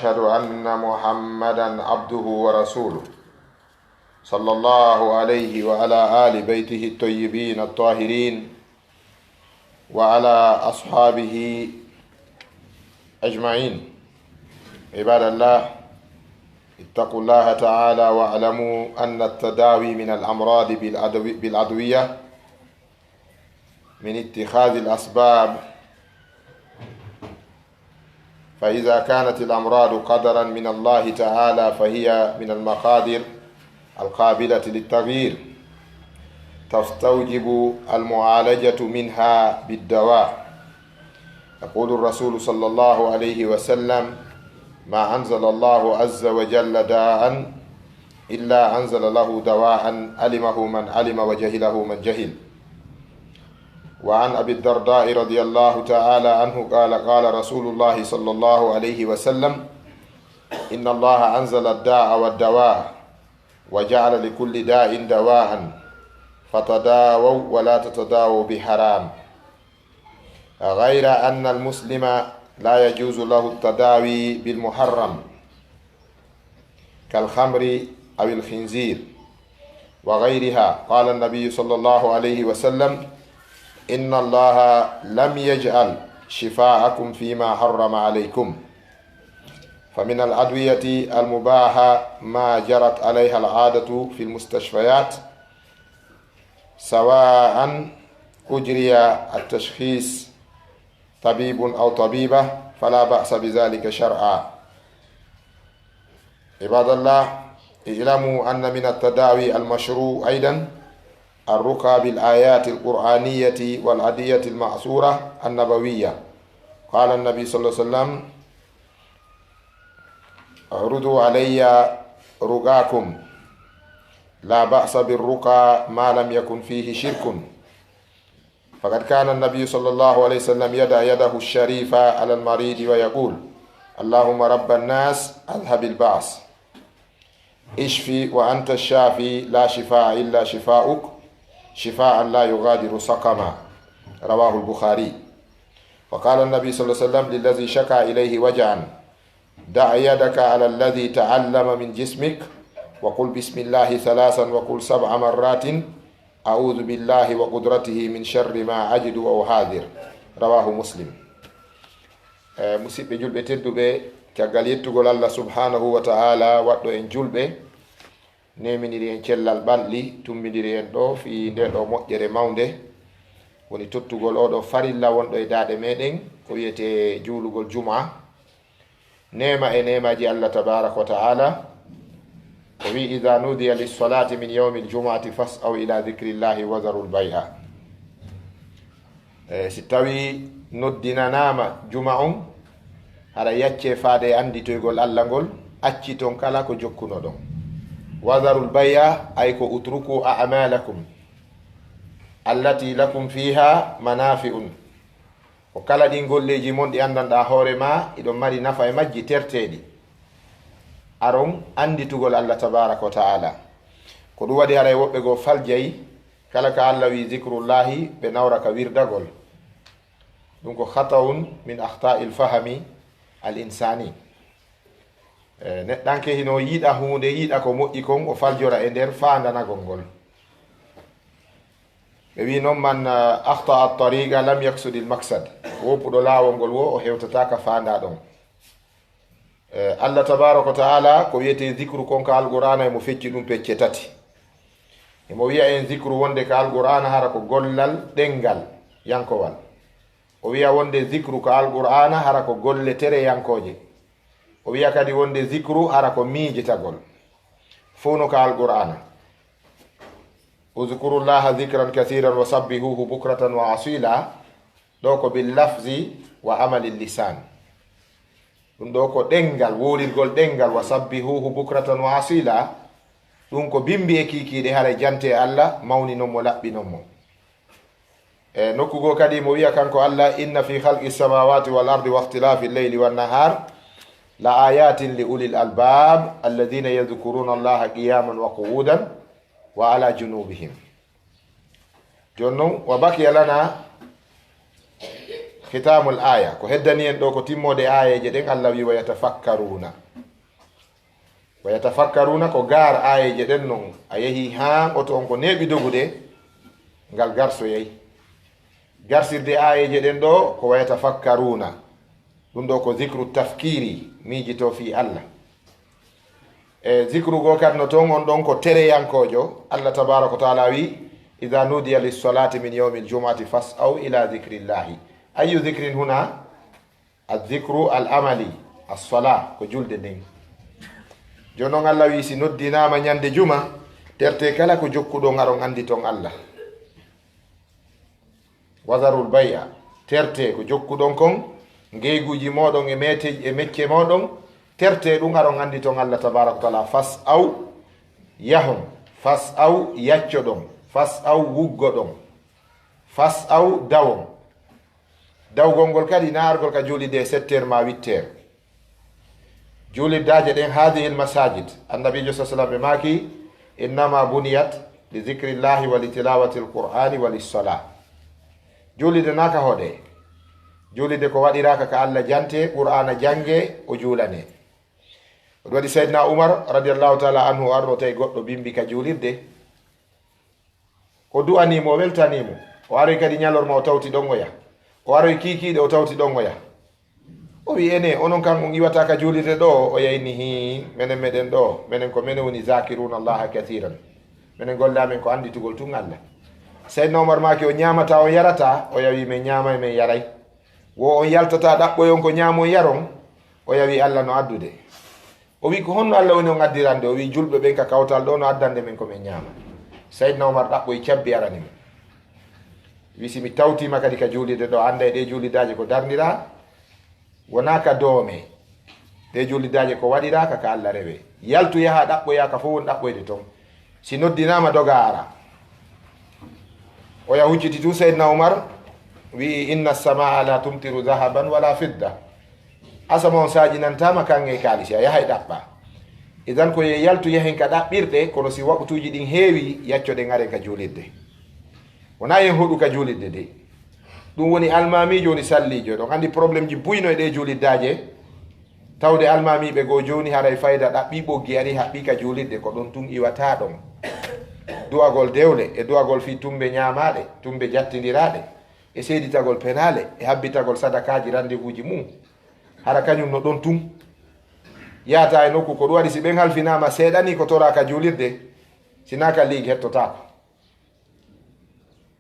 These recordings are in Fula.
وأشهد أن محمدا عبده ورسوله صلى الله عليه وعلى آل بيته الطيبين الطاهرين وعلى أصحابه أجمعين. عباد الله، اتقوا الله تعالى واعلموا أن التداوي من الأمراض بالأدوية من اتخاذ الأسباب، فإذا كانت الأمراض قدرا من الله تعالى فهي من المقادر القابلة للتغيير، تستوجب المعالجة منها بالدواء. يقول الرسول صلى الله عليه وسلم: ما أنزل الله عز وجل داء إلا أنزل له دواء علمه من علم وجهله من جهل. وعن أبي الدرداء رضي الله تعالى عنه قال: قال رسول الله صلى الله عليه وسلم: إن الله أنزل الداء والدواء وجعل لكل داء دواء فتداووا ولا تتداووا بحرام. غير أن المسلم لا يجوز له التداوي بالمحرم كالخمر أو الخنزير وغيرها. قال النبي صلى الله عليه وسلم: إن الله لم يجعل شفاءكم فيما حرم عليكم. فمن الأدوية المباحة ما جرت عليها العادة في المستشفيات، سواء أجري التشخيص طبيب أو طبيبة فلا بأس بذلك شرعا. عباد الله، اعلموا أن من التداوي المشروع أيضا الرقى بالآيات القرآنية والأدعية المأثورة النبوية. قال النبي صلى الله عليه وسلم: اعرضوا علي رقاكم، لا بأس بالرقى ما لم يكن فيه شرك. فقد كان النبي صلى الله عليه وسلم يدع يده الشريفة على المريض ويقول: اللهم رب الناس اذهب البأس، اشفي وأنت الشافي، لا شفاء إلا شفاؤك، شفاء لا يغادر سقما. رواه البخاري. وقال النبي صلى الله عليه وسلم للذي شكا إليه وجعا: دع يدك على الذي تعلم من جسمك وقل بسم الله ثلاثا وقل 7 مرات أعوذ بالله وقدرته من شر ما أجد وأحاذر. رواه مسلم. musidɓe julɓe tedduɓe, caggal yettugol Allah subhanahu wa ta'ala waɗɗo en julɓe, neminiri en cellal ɓalɗi, tumbidiri en ɗo fi nde ɗo moƴƴere mawnde woni tottugol oɗo farilla wonɗo e daaɗe meɗen ko wiyete juulugol juma. nema e nemaji Allah tabaraka wa ta'ala o wi: idha nudiya lissolati min yawmi ljumati fas'aw ila dhikrillahi wa dharul bay'a. Si tawi noddinanama juma on, haɗa yacce faade anditoygol Allah ngol, acci ton kala ko jokkuno ɗon. wa dharul bay'a ay ko utruku a'malakum allati lakum fiha manafi'un, ko kala ɗin golleji mon ɗi andanɗa hoore ma iɗon mari nafa e majji terteɗi, aron anditugol Allah tabaraka wa ta'ala. ko ɗum waɗi haray woɓɓe go faljayi kala ka Allah wi zicrullahi ɓe nawra ka wirdagol. ɗum ko khata'un min akhta'il fahami al insani. neɗɗanke hino yiɗa hunde, yiɗa ko moƴƴi kon, o faljora e nder fandanagol ngol. ɓe wi noon: man akhta at-tariqa lam yaksud al-maqsad, woppuɗo laawol ngol wo o hewtata ka fanda ɗon. Allah tabaraka wa ta'ala ko wiyete zicru kon ka alqur'ana emo fecci ɗum pecce tati. emo wiya en zicru wonde ka alqur'ana hara ko gollal ɗengal yankowal. o wiya wonde zicru ka alqur'ana hara ko golle tere yankoje. o wiya kadi wonde zicru hara ko miijitagol, funo ka alqur'ana. uzkurullaha dhikran kathiran wa sabbihuhu bukratan wa asila, ɗo ko bil lafzi wa amali lisan. ɗum ɗo ko ɗengal, wolirgol ɗengal, wa sabbihuhu bukratan wa asila, ɗum ko bimbi e kikiɗe haray jante Allah mawni non mo laɓɓi non mo. e nokkugo kadi mo wiya kanko Allah: inna fi khalqi samawati wal ardi wa ikhtilafi al-layli wan nahar la ayatin li ulil albab alladhina yadhkuruna Allaha qiyaman wa qu'udan wa ala junubihim. jonnon wa baqiya lana khitamul aya ko heddani en ɗo ko timmode ayeje ɗen Allah wi wa yatafakkaruna ko gar ayeje ɗen non a yeehi ha oto on ko neeɓi dogude ngal garso yeyi garsirde ayeje ɗen ɗo ko wa yatafakkaruna ɗum ɗo ko zicru tafkiri miijito fi Allah e zicru go kadi no toon on ɗon ko tereyankojo Allah tabaraka wa taala wi idha nudiya lissolati min yawmi ljumati fas'aw ila zicrillahi ayu zicrin huna azicru al amali assola ko julde nden joni noon Allah wi si noddinama ñande juma terte kala ko jokkuɗo ngaron andi ton Allah wazarul bay'a terte ko jokkuɗon kon ngeyguji moɗon e mecce moɗon terte ɗum aron andi ton Allah tabaraka wa taala fas aw yahon fas aw yacco ɗon fas aw wuggo ɗon fas aw dawon dawgol ngol kadi naargol ka julide 7 heures ma 8 heures juliddaje ɗen hadihi l masajid annabijo sa sallam ɓe maki innama buniyat li zicrillahi wa li tilawati l qur'ani wa lissola julide naka hoɗe julide ko waɗiraka ka Allah jante qur'ana jange o julane ɗum waɗi sayyidina Umar radiallahu taala anhu arno tawi goɗɗo bimbi ka julirde o du'animo o weltanimo o aroy kadi ñalorma o tawti ɗongoya o aroy kikiɗe o tawti ɗongoya o wi ene onon kan on iwata ka julirde ɗo o yayni hi menen meɗen ɗo minen ko minen woni zakiruna allaha kathiran minen gollamen ko anditugol tun Allah sayyidina Umar maki o ñamata o yarata o yawi min ñamay min yaray wo on yaltata ɗaɓɓoyon ko ñamon yaron o yawi Allah no addude o wi ko honno Allah woni on addirande o wi julɓe ɓen ka kawtal ɗo no addande min komin ñama sayyidina Umar ɗaɓɓoye cabbi aranima wi simi tawtima kadi ka julide ɗo anda e ɗe julidaje ko darnira wona ka doome ɗe julidaje ko waɗiraka ka Allah rewe yaltu yaha ɗaɓɓoya ka fof woni ɗaɓɓoyde toon si noddinama doga ara o ya hucciti tu sayyidina Umar wi inna samaa la tumtiru dahaban wala fidda asama on sajinantama kange kalisi a yahay ɗaɓɓa idan ko ye yaltu yahen ka ɗaɓɓirɗe kono si waɓutuji ɗin heewi yaccoɗe ngaren ka julidde wona yen hoɗu ka julidde de ɗum woni almamijo woni sallijo ɗon andi probléme ji buyno e ɗe juliddaje tawde almamiɓe goo joni haray fayda ɗaɓɓi ɓoggi ari haɓɓi ka julidde ko ɗon tun iwata ɗon du'agol dewle e du'agol fi tumbe ñamaɗe tumbe jattidiraɗe e seeditagol penale e habbitagol sadakaji rendez-vous ji mum hara kañum no ɗon tun yata e nokku ko ɗum waɗi si ɓen halfinama seeɗani ko tora ka julirde sina ka ligue hettotako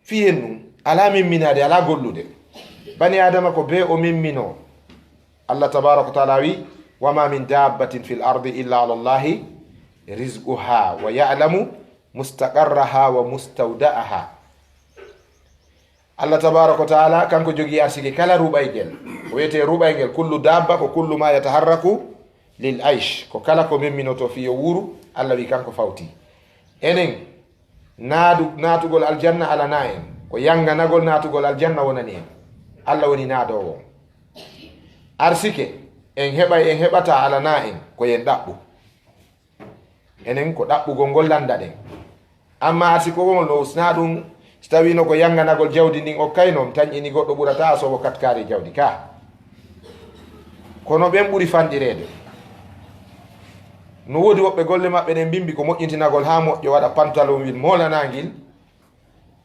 fiyen ɗum ala mimminade ala gollude bani adama ko be o mimmino Allah tabaraka wa taala wi wama min dabbatin fil ardi illa ala llahi rizquha wa ya'lamu mustaqarraha wa mustawda'aha Allah tabaraka wa taala kanko jogi arsike kala ruɓaygel o wiyete ruɓaygel kullu dabba ko kullu ma yataharraku lil aish ko kala ko mimminoto fiyo wuru Allah wi kanko fawti enen natugol aljanna ala na en ko yanganagol natugol aljanna wonani en Allah woni nadowo arsike en heɓata ala na en ko yen ɗaɓɓu enen ko ɗaɓɓugol ngol landa ɗen amma arsikogol no sina ɗum so tawino ko yanganagol jawdi ndin o kaynom tañƴini goɗɗo ɓurata asobo katkari jawdi ka kono ɓen ɓuri fanɗirede no wodi woɓɓe golle maɓɓe ɗen bimbi ko moƴƴintinagol ha moƴƴo waɗa pantalon wil molanagil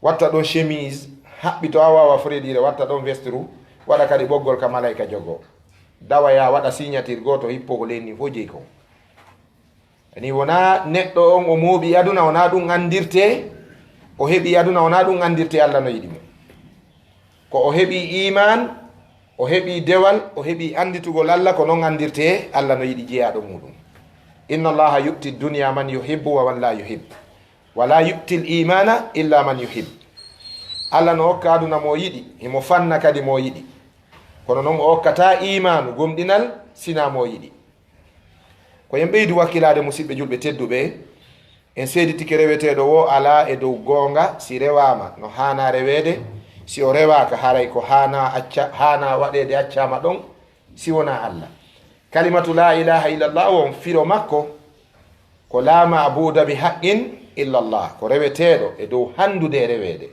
watta ɗon chemise haɓɓi to a wawa fredire watta ɗon vestru waɗa kadi ɓoggol ka malayka jogo dawaya waɗa signature goto hippo ko lenni fo jeyi kon ani wona neɗɗo on o mooɓi aduna wona ɗum andirte o heɓi aduna wona ɗum andirte Allah no yiɗi mo ko o heɓi iman o heɓi dewal o heɓi anditugol Allah ko noon andirte Allah no yiɗi jeeyaɗo muɗum inna allaha yu'ti dunya man yuhibbu wa man la yuhib wala yu'ti l-imana illa man yuhib Allah no hokka aduna mo yiɗi imo fanna kadi mo yiɗi kono noon o hokkata imanu gomɗinal sina mo yiɗi ko yen ɓeydu wakkilade musidɓe julɓe tedduɓe en seeditike reweteɗo wo ala e dow gonga si rewama no hana rewede si o rewaka haray ko hana waɗede accama ɗon si wona Allah kalimatu la ilaha illallah won firo makko ko la ma'buda bi haqqin illallah ko reweteɗo e dow handude rewede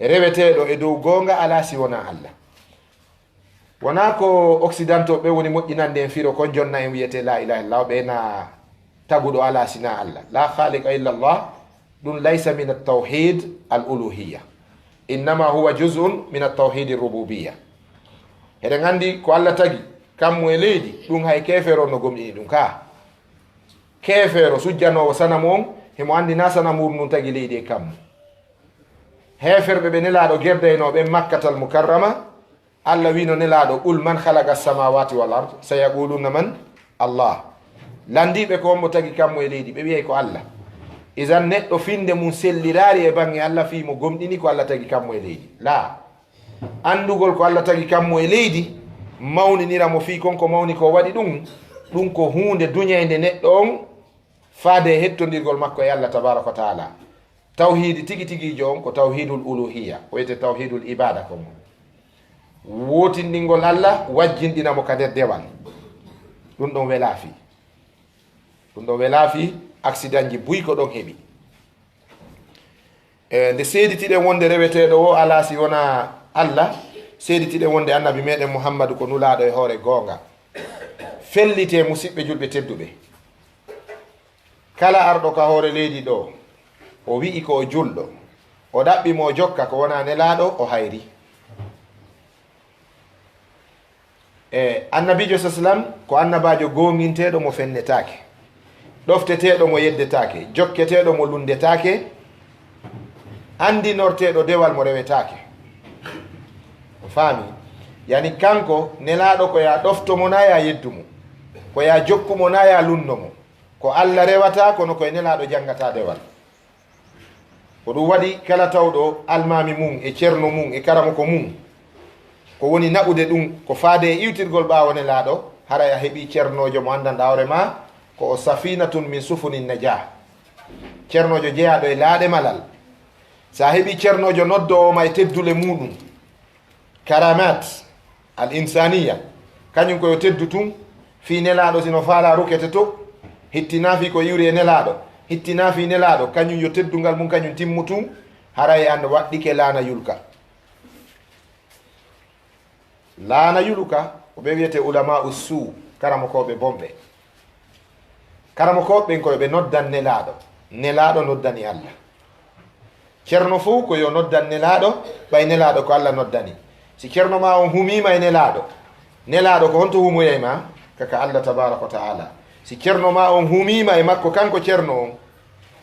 reweteɗo e dow gonga ala si wona Allah wona ko occidentaux ɓe woni moƴƴinande en firo kon jonna en wiyete la ilaha illallah ɓe na taguɗo ala sina allah la khaliqa illa allah ɗum laysa min altawhid al uluhiya innama huwa juz'un min altawhid rububiya eɗen andi ko allah tagi kammu e leydi ɗum hay kefero no gomɗini ɗum ka kefero sujjanowo sanamu on hemo andi na sanamu ɗum tagi leydi e kammu heferɓe ɓe nelaɗo gerdaynoɓe makkatal mukarrama allah wino nelaɗo qul man halaqa samawati wal ard sayaquluna man allah landiɓe ko ommo tagi kammu e leydi ɓe wiyay ko allah isan neɗɗo finde mum sellirari e bange allah fi mo gomɗini ko allah tagi kammu e leydi la andugol ko allah tagi kammu e leydi mawninira mo fi konko mawni ko waɗi ɗum ko hunde duñayde neɗɗo on faade e hettodirgol makko e allah tabaraka wa taala tawhidi tigi tigijo on ko tawhidul uluhiya wiyete tawhidul ibada ko mo wotindingol allah wajjinɗinamo ka nder dewal ɗum ɗon welaafi ɗum ɗon welaafi accident ji buy ko ɗon heɓi nde seeditiɗen wonde reweteɗo o ala si wona allah seeditiɗen wonde annabi meɗen mouhammadou ko nulaɗo e hoore goonga fellite musidɓe julɓe tedduɓe kala arɗo ka hoore leydi ɗo o wi'i ko o julɗo o ɗaɓɓimo jokka ko wona nelaɗo o hayri annabijo sa sallam ko annabajo gonginteɗo mo fennetake ɗofteteɗo mo yeddetake jokketeɗo mo lundetake andinorteɗo dewal mo rewetake o faami yani kanko nelaɗo ko ya ɗoftomo na ya yeddumo ko ya jokkumo na ya lunnomo ko allah rewata kono koye nelaɗo jangata dewal ko ɗum waɗi kala tawɗo almami mum e ceerno mum e karamo ko mum ko woni naɓude ɗum ko faade e iwtirgol ɓawo nelaɗo haray a heeɓi ceernojo mo andanɗa hoore ma ko o safinatun min sufuni najah ceernojo jeeyaɗo e laaɗe malal sa heeɓi ceernojo noddo ma e teddule muɗum karamat al insaniya kañum koyo teddu tun fi nelaɗo sino faala rukete to hittinafi ko iwri e nelaɗo hittinafi nelaɗo kañum yo teddungal mum kañum timmu tun haray an waɗɗike laana yulka laana yuluka ko ɓe wiyete ulama ussu karamokoɓe bomɓe karamokoɓe koyeɓe noddan nelaɗo noddani allah ceerno fo ko yo noddan nelaɗo ɓay nelaɗo ko allah noddani si ceerno ma on humima e nelaɗo ko honto humoyay ma kaka allah tabaraka wa taala si ceerno ma on humima e makko kanko ceerno on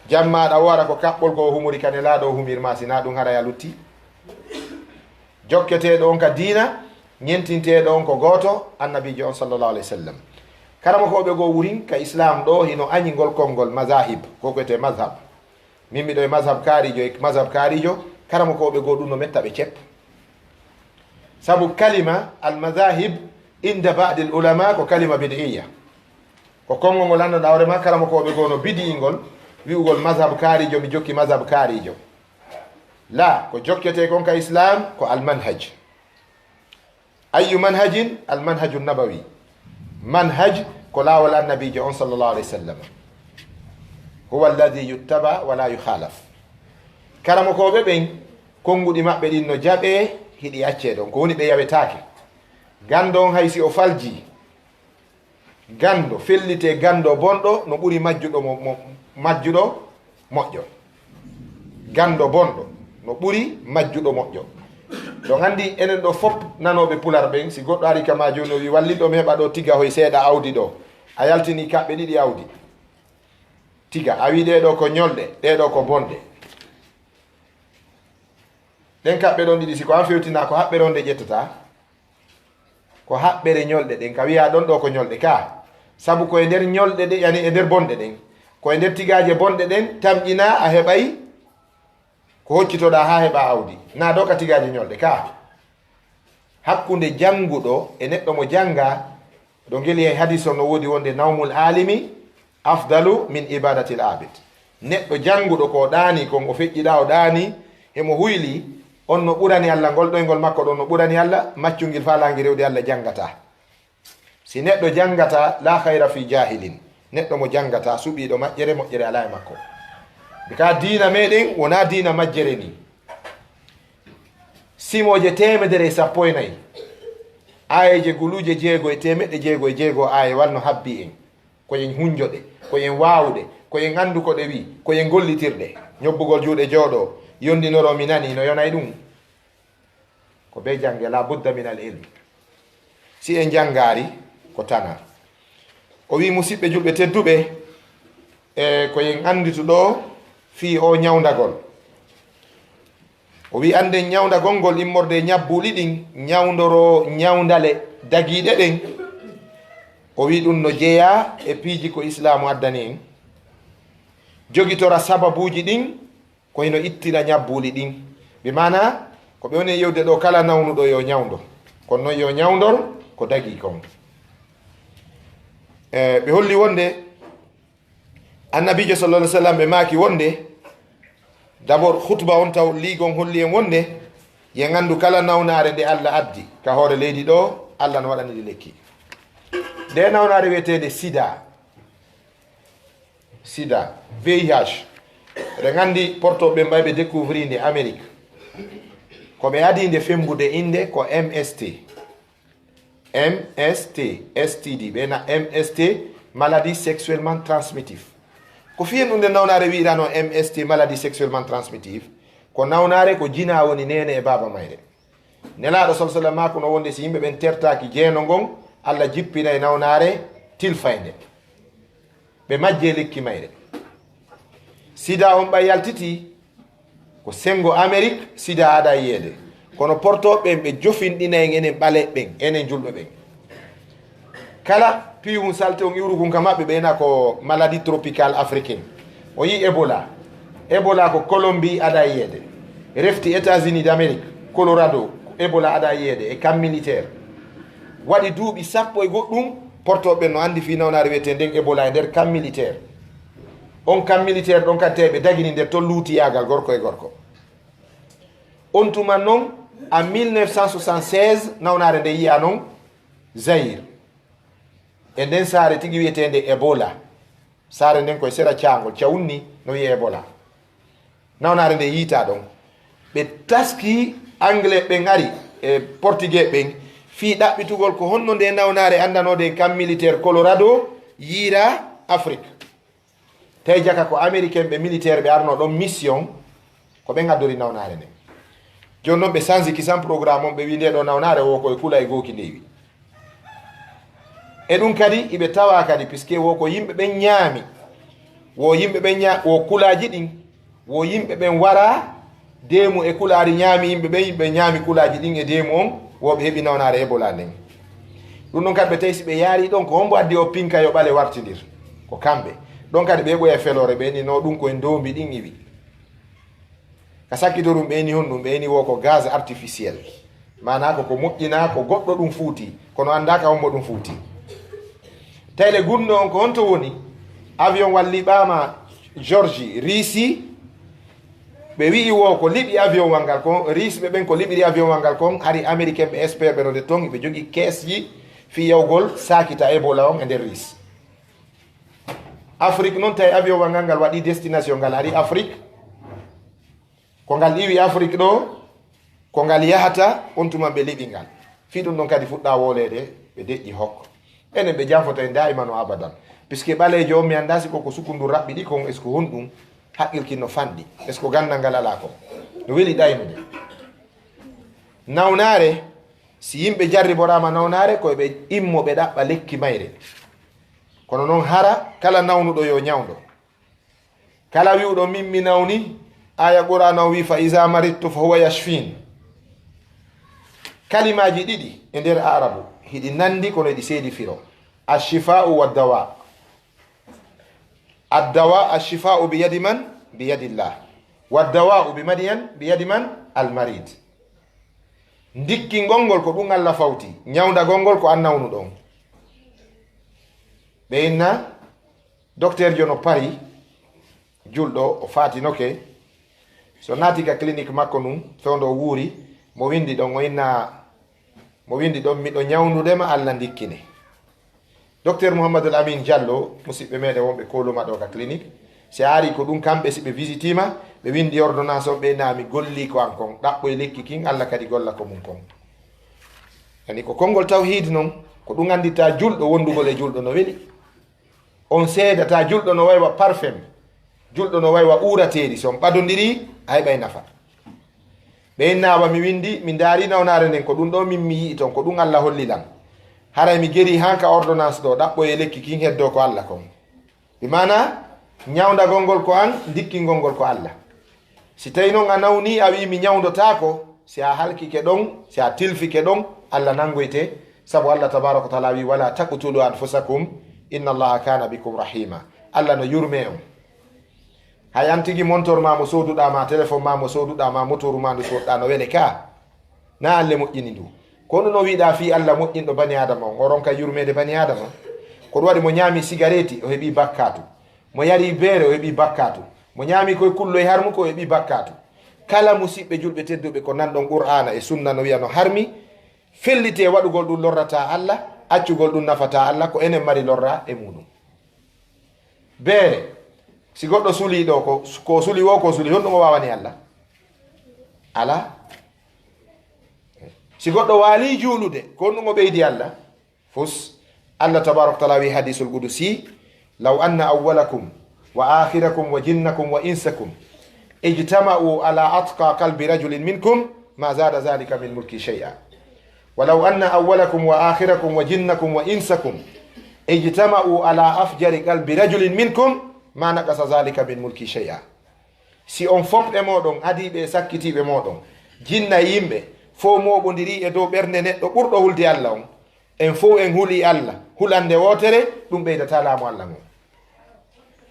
jammaɗa o wara ko kaɓɓol ko o humori ka nelaɗo o humirma sina ɗum haraya lutti jokketeɗo on ka diina ñentinteɗo on ko goto annabijo on sallllahu alayhi wa sallam karama koɓe goo wurin ka islam ɗo hino añigol kolngol mazahib ko koyete mazhab min miɗo e mazhab kaarijo karama koɓe goo ɗum no metta ɓe cepp sabu kalima al mazahib inda badi l ulama ko kalima bid'iya ko konngol ngol andanɗa hoorema karama koɓe goo no bidi'ingol wi'ugol mazhab kaarijo mi jokki mazhab kaarijo la ko jokkete kon ka islam ko almanhaj ayu manhajin almanhaju nabawi manhaj ko laawol annabijo on sallllahu alayhi wa sallam huwa alladi yuttaba wala yukhalaf karama koɓe ɓen konnguɗi maɓɓe ɗin no jaɓe hiɗi acce ɗon ko woni ɓe yawetake gando on haysi o falji gando fellite gando bonɗo no ɓuri majjuɗo moƴƴo gando bonɗo no ɓuri majjuɗo moƴƴo ɗon andi enen ɗo fop nanoɓe pular ɓen si goɗɗo ari kama joni o wi walliɗo mi heɓa ɗo tiga hoye seeɗa awdi ɗo a yaltini kaɓɓe ɗiɗi awdi tiga a wi ɗeɗo ko ñolɗe ɗeɗo ko bonɗe ɗen kaɓɓe ɗon ɗiɗi siko an fewtina ko haɓɓere on de ƴettata ko haɓɓere ñolɗe ɗen ka wiya ɗon ɗo ko ñolɗe ka sabu koye nder ñolɗe ɗe yani e nder bonɗe ɗen koye nder tigaje bonɗe ɗen tamƴina a heɓay ko hoccitoɗa ha heɓa awdi na ɗo ka tigaje ñolɗe ka hakkude janguɗo e neɗɗo mo janga ɗo geli e hadis o no woodi wonde nawmul alimi afdalu min ibadati l abid neɗɗo janguɗo ko ɗaani kon o feƴƴiɗa o ɗaani emo huyli on no ɓurani allah ngol ɗoygol makko ɗon no ɓurani allah maccungil falangui rewde allah jangata si neɗɗo jangata la hayra fi jahilin neɗɗo mo jangata suɓiɗo moƴƴere moƴƴere ala e makko ka diina meɗen wona diina majjere ni simoje 114 ayeje guluje jeego e temedde jeego e jeego aye walno habbi en koyen hunjoɗe koyen wawde koyen andu ko ɗe wi koyen gollitirɗe ñobbugol juuɗe jooɗo yondinoro mi nani no yonay ɗum ko be jange la budda min al ilmi si en jangari ko tana o wi musidɓe julɓe tedduɓe e koyen anditu ɗo fi o ñawdagol o wi anden ñawdagol ngol immorde ñabbuɗi ɗin ñawdoro ñawdale dagiɗe ɗen o wi ɗum no jeeya e piiji ko islamu addani en jogitora sababuji ɗin koyno ittira ñabbuɗi ɗin ɓe mana ko ɓe woni yewde ɗo kala nawnuɗo yo ñawdo kono noon yo ñawdor ko dagi kon ɓe holli wonde annabijo sallallah sallam ɓe maaki wonde d' abord khutba on taw liigon holli en wonde ye gandu kala nawnare nde allah addi ka hoore leydi ɗo allah no waɗaniɗi lekki nde nawnare wiyetede sida VIH eɗen gandi portoɓe mbayɓe découvrir nde amérique ko ɓe adi nde fembude inde ko MST STD ɓena MST maladie sexuellement transmittive ko fiyen ɗum nde nawnare wiirano MST maladie sexuellement transmittive ko nawnare ko jina woni nene e baba mayre nelaɗo sal sallam mako no wonde si yimɓe ɓen tertaki jeeno ngon allah jippina e nawnare tilfayde ɓe majje lekki mayre sida on ɓay yaltiti ko sengo amérique sida aɗa yiyede kono portoɓeɓen ɓe jofinɗina en enen ɓale ɓen enen julɓe ɓen kala piwum salte on iwrugum ka maɓɓe ɓeyna ko maladie tropicale africaine o yi ebola ko colombie aɗa yiyede refti états-unis d' amérique colorado ebola aɗa yiyede e camp militaire waɗi duuɓi sappo e goɗɗum portoɓeɓen no andi fi nawnare wiyete nden ebola e nder camp militaire on camp militaire ɗon kadi teɓe dagini nder to luutiyagal gorko e gorko on tuman noon en 1976 nawnare nde yiya noon Zaire e nden saare tigi wiyetende ebola saare nden koye sera caangol cawunni no wiye ebola nawnare nde yiita ɗon ɓe taski anglais ɓen ari e portugais ɓen fi ɗaɓɓitugol ko honno nde nawnare andanode e camp militaire colorado yiira afrique tawi jaka ko américain ɓe militaire ɓe arno ɗon mission ko ɓe gaddori nawnare nde joni noon ɓe changi kisan programme on ɓe wi nde ɗo nawnare wo koye kula e gooki ndewi e ɗum kadi iɓe tawa kadi puisque wo ko yimɓe ɓen ñaami wo yimɓe ɓen wo kulaji ɗin wo yimɓe ɓen wara deemu e kulari ñaami yimɓe ñaami kulaji ɗin e deemu on woɓe heeɓi nawnare ebola nden ɗum ɗon kadi ɓe tawi si ɓe yaari ɗon ko hombo addi o pinka yo ɓale wartidir ko kamɓe ɗon kadi ɓe ɓoya felore ɓeni no ɗum koye ndombi ɗin iwi ka sakkito ɗum ɓeni hon ɗum ɓeni wo ko gaz artificiel mana ko moƴƴina ko goɗɗo ɗum fuuti kono andaka hombo ɗum fuuti tayle gunno on ko honto woni avion walliɓama Georgie Risi ɓe wi'i wo ko liɓi avion wal ngal kon risɓe ɓen ko liɓiri avion wal ngal kon hari américain ɓe expert ɓe no de ton ɓe jogui keesji fi yawgol sakita ebola on e nder ris afrique noon tawi avion wal ngal waɗi destination ngal ari afrique ko ngal iwi afrique ɗo ko ngal yahata on tuma ɓe liɓi ngal fi ɗum ɗon kadi fuɗɗa wolede ɓe deƴƴi hokko enen ɓe jafota e daiman o abadan puisque ɓalejo on mi anda si koko sukundu raɓɓiɗi kon est ce que honɗum haqqilkinno fanɗi est ce que gandal ngal ala kon no weeli ɗaynude nawnare si yimɓe jarriborama nawnare koyeɓe immo ɓe ɗaɓɓa lekki mayre kono noon hara kala nawnuɗo yo ñawdo kala wiwɗo min mi nawni aya qur'ana o wi fa isa marittu fa huwa yashfin kalimaji ɗiɗi e nder arabu hiɗi nandi kono eɗi seedi firo ashifa'u wa dawa addawa ashifa'u bi yadi man bi yadillah wa dawa'u bi madiyan bi yadi man almarid ndikki gongol ko ɗum Allah fawti ñawda gongol ko an nawnuɗon ɓe inna docteur jono pari julɗo o fatinoke so naati ka clinique makko num fewndo o wuuri mo windi ɗon o inna mo windi ɗon miɗo ñawnudema Allah ndikkine docteur Mouhamadoul Amin Diallo musidɓe meɗen wonɓe koluma ɗo ka clinique si ari ko ɗum kamɓe si ɓe visitima ɓe windi ordonnance on ɓe nami golli ko an kon ɗaɓɓo e lekki kin Allah kadi golla ko mum kon ani ko konngol tawhid noon ko ɗum anndita julɗo wondugol e julɗo no weli. On seedata julɗo no waywa parfum, julɗo no waywa uurateeri. so on ɓadondiri a heɓay nafa. ɓe innawa mi windi mi daari nawnare nden ko ɗum ɗo min mi yii toon ko ɗum Allah hollilan. haray mi geri hanka ordonnance ɗo ɗaɓɓo e lekki kin heddo ko Allah kon. bi mana ñawdagol ngol ko an, dikkingol ngol ko Allah. si tawi noon a nawni a wi mi ñawdotako, si a halkike ɗon, si a tilfike ɗon, Allah nangoyte. sabu Allah tabaraka wa taala wi wala taqtulu anfusakum inna allaha kana bikum rahima. Allah no yurme on. hay an tigi montor ma mo soduɗa ma, téléphone ma mo soduɗa ma, motoru ma ndu soduɗa no wele ka na alle moƴƴini ndu. kono no wiɗa fi Allah moƴƴinɗo bani adama on, o ronka yurmede bani adama. ko ɗum waɗi mo ñaami cigarette o heeɓi bakkatu, mo yari beere o heeɓi bakkatu, mo ñaami koye kullo e harmu ko o heeɓi bakkatu. kala musidɓe julɓe tedduɓe ko nanɗon qur'ana e sunna no wiya no harmi, fellite waɗugol ɗum lorrata Allah, accugol ɗum nafata Allah, ko enen mari lorra e muɗum. beere si goɗɗo suli ɗo ko suli wo ko suli honɗum o wawani Allah ala. si goɗɗo waali juulude ko honɗum o ɓeydi Allah fus. Allah tabaraka taala wi hadisul qudusi law anna awwalakum wa akhirakum wa jinnakum wa insakum ijtama'u ala atqa qalbi rajulin minkum ma zada dhalika min mulki shay'a ولو أن أولكم وآخركم وجنكم وإنسكم اجتمعوا على أفجر قلب رجل منكم ما نقص ذلك من ملك شيئا. si on fopɓe moɗon adiɓe sakkitiɓe moɗon jinna yimɓe fo moɓodiri e dow ɓernde neɗɗo ɓurɗo hulde Allah on, en fo en huuli Allah hulande wotere, ɗum ɓeydata laamu Allah mon.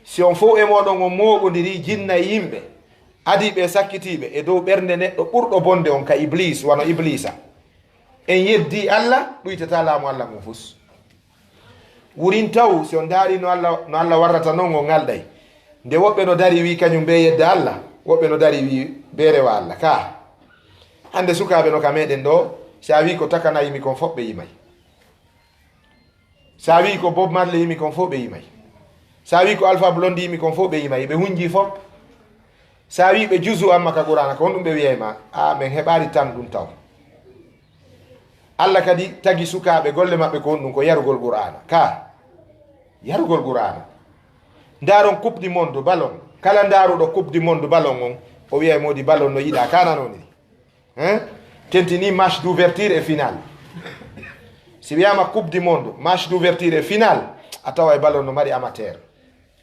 si on fo e moɗon on moɓodiri jinna yimɓe adiɓe sakkitiɓe e dow ɓernde neɗɗo ɓurɗo bonde on ka iblis, wano iblisa, en yeddi Allah ɗuytata laamu Allah mum fus. wurin taw si on daari no Allah warrata noon o ngalɗay. nde woɓɓe no dari wi kañum be yedda Allah, woɓɓe no dari wi be rewa Allah. ka hande sukaɓe no ka meɗen ɗo, sa wi ko takana yimi kon fof ɓe yimay, sa wi ko Bob Marley yimi kon fof ɓe yimay, sa wi ko Alpha Blondy yimi kon fof ɓe yimay, ɓe hunji fof. sa wi ɓe juzu amma ka qur'ana ko honɗum ɓe wiyayma a min heɓari tan ɗum taw. Allah kadi tagi sukaɓe golle maɓɓe ko honɗum ko yarugol qur'ana. ka yarugol qur'ana. ndaron coupe du monde ballon, kala ndaruɗo coupe du monde ballon on o wiyay modi ballon no yiɗa kananoni tentini match d'ouverture et final. si wiyama coupe du monde match d'ouverture et final, a tawa e ballon no mari amateur.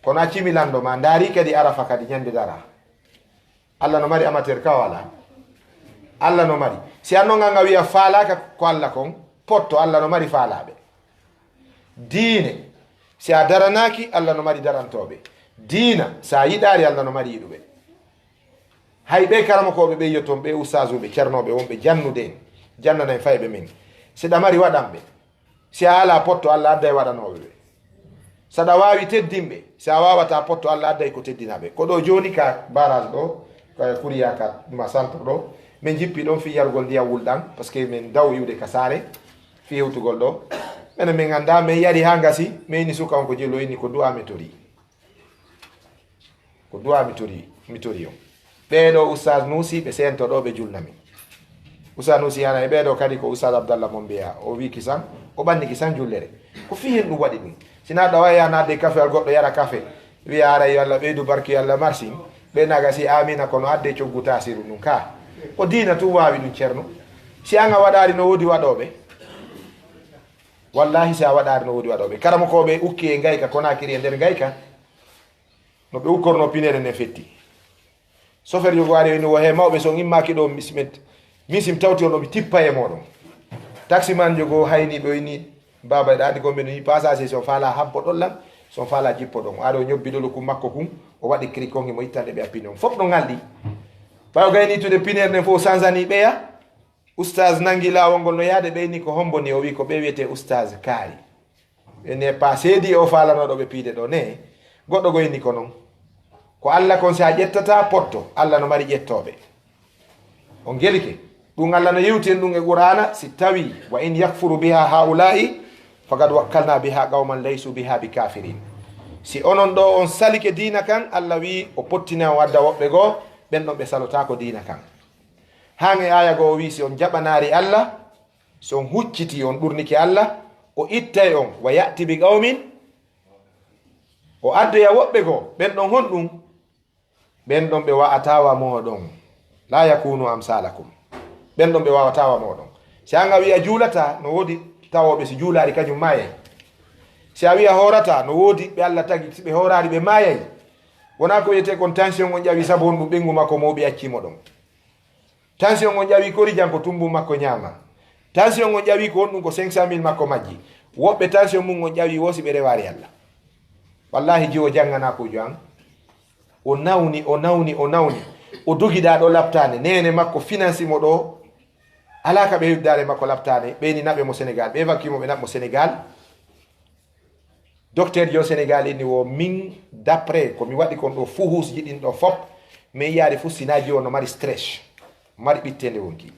kono a cimilando ma ndaari kadi arafa kadi ñande dara. Allah no mari amateur ka wala? Allah no mari. si annonga nga wiya faalaka ko Allah kon potto, Allah no mari faalaɓe. diine si a daranaki Allah no mari darantoɓe. diina sa yiɗari Allah no mari yiɗuɓe. hay ɓe karamakoɓe ɓe yetton ɓe ustasuɓe ceernoɓe wonɓe jannude en jannanaen fayɓe min, siɗa mari waɗanɓe. si a ala potto Allah adday waɗanoɓe ɓe. saɗa wawi teddinɓe, si a wawata potto Allah adday ko teddinaɓe. ko ɗo joni ka barage ɗo ka kuriya ka ma centre ɗo min jippi ɗon fi yarugol ndiyam wulɗan par ce que min daw iwde ka saare fi hewtugol ɗo. minen min ganda min yari ha gasi min ini suka on ko jillo inni ko du'a mi tori, ko du'a mi tori on. ɓeɗo oustaz Nusi ɓe sentoɗo ɓe julnami. oustaz Nusi hana e ɓeɗo kadi ko oustaz Abdallah mon mbiya o wi kisan o ɓanni kisan jullere ko fi hen ɗum waɗi ɗum. sina ɗa waya nadde café al goɗɗo yara café wiya ara yo Allah ɓeydu barki Allah marsi ɓe naga si amina kono adde coggu tasiru ɗum. ka ko diina tum wawi ɗum ceerno. si an a waɗari no wodi waɗoɓe, wallahi si a waɗari no wodi waɗoɓe. karamakoɓe ukki e gayka Konakiri e nder gayka no ɓe ukkorno pinere nden fetti. chauffeur jogo ari wini wo he mawɓe so immaki ɗo min sim tawti on ɗo mi tippa e moɗon. taxi man jogo hayni ɓe wini baba ɗa andi gomɓe no yi passagé son faala habbo ɗollam son faala jippo ɗon. aɗo ñobbidolu kum makko kum o waɗi cri kongi mo ittande ɓe a pine on fof ɗo ngalɗi. ɓayo gayni tude pinere nden fof sansani ɓeya. oustaz nangi lawol ngol no yaade ɓeyni ko homboni o wi ko ɓe wiyete oustaz kaari ene pas seedi o falanoɗo ɓe piide ɗo ne goɗɗo goyni ko noon ko Allah kon sa ƴettata potto Allah no mari ƴettoɓe on gelike ɗum Allah no yewten ɗum e qur'ana si tawi wa in yakfuru biha haula'i faqad wakkalna biha qauman laysu biha bi kafirin. si onon ɗo on salike diina kan Allah wi o pottina o wadda woɓɓe goo ɓen ɗon ɓe salota ko diina kan. han e aya goo wi si on jaɓanari Allah so on hucciti on ɗurniki Allah o ittay on wa ya'ti bi qawmin o addoya woɓɓe goo ɓen ɗon honɗum ɓen ɗon ɓe wa'atawa moɗon la yakunu amsalakum ɓen ɗon ɓe wawatawa moɗon si anga wiya juulata no woodi tawoɓe si juulari kañum mayay si a wiya horata no woodi ɓe Allah tagi si ɓe horari ɓe mayay wona ko wiyete kon tension on ƴawi sabu on ɗum ɓengu makko mawɓe accimo ɗon tension on ƴawi kori janko tumbu makko ñaama tension on ƴawi ko on ɗum ko 500 000 makko majji woɓɓe tension mum on ƴawi wosi ɓe rewari Allah wallahi jiwo jangana kujo an o nawni o dogiɗa ɗo laptane nene makko finance mo ɗo alaka ɓe heddare makko laptane ɓeyni naɓe mo Sénégal ɓe wakkimo ɓe naɓmo Sénégal docteur jo Sénégal inni wo min d'après ko mi waɗi kon ɗo fuhus jiɗin ɗo fop mais yaari fu sinaji o no mari stress mari ɓittende wonki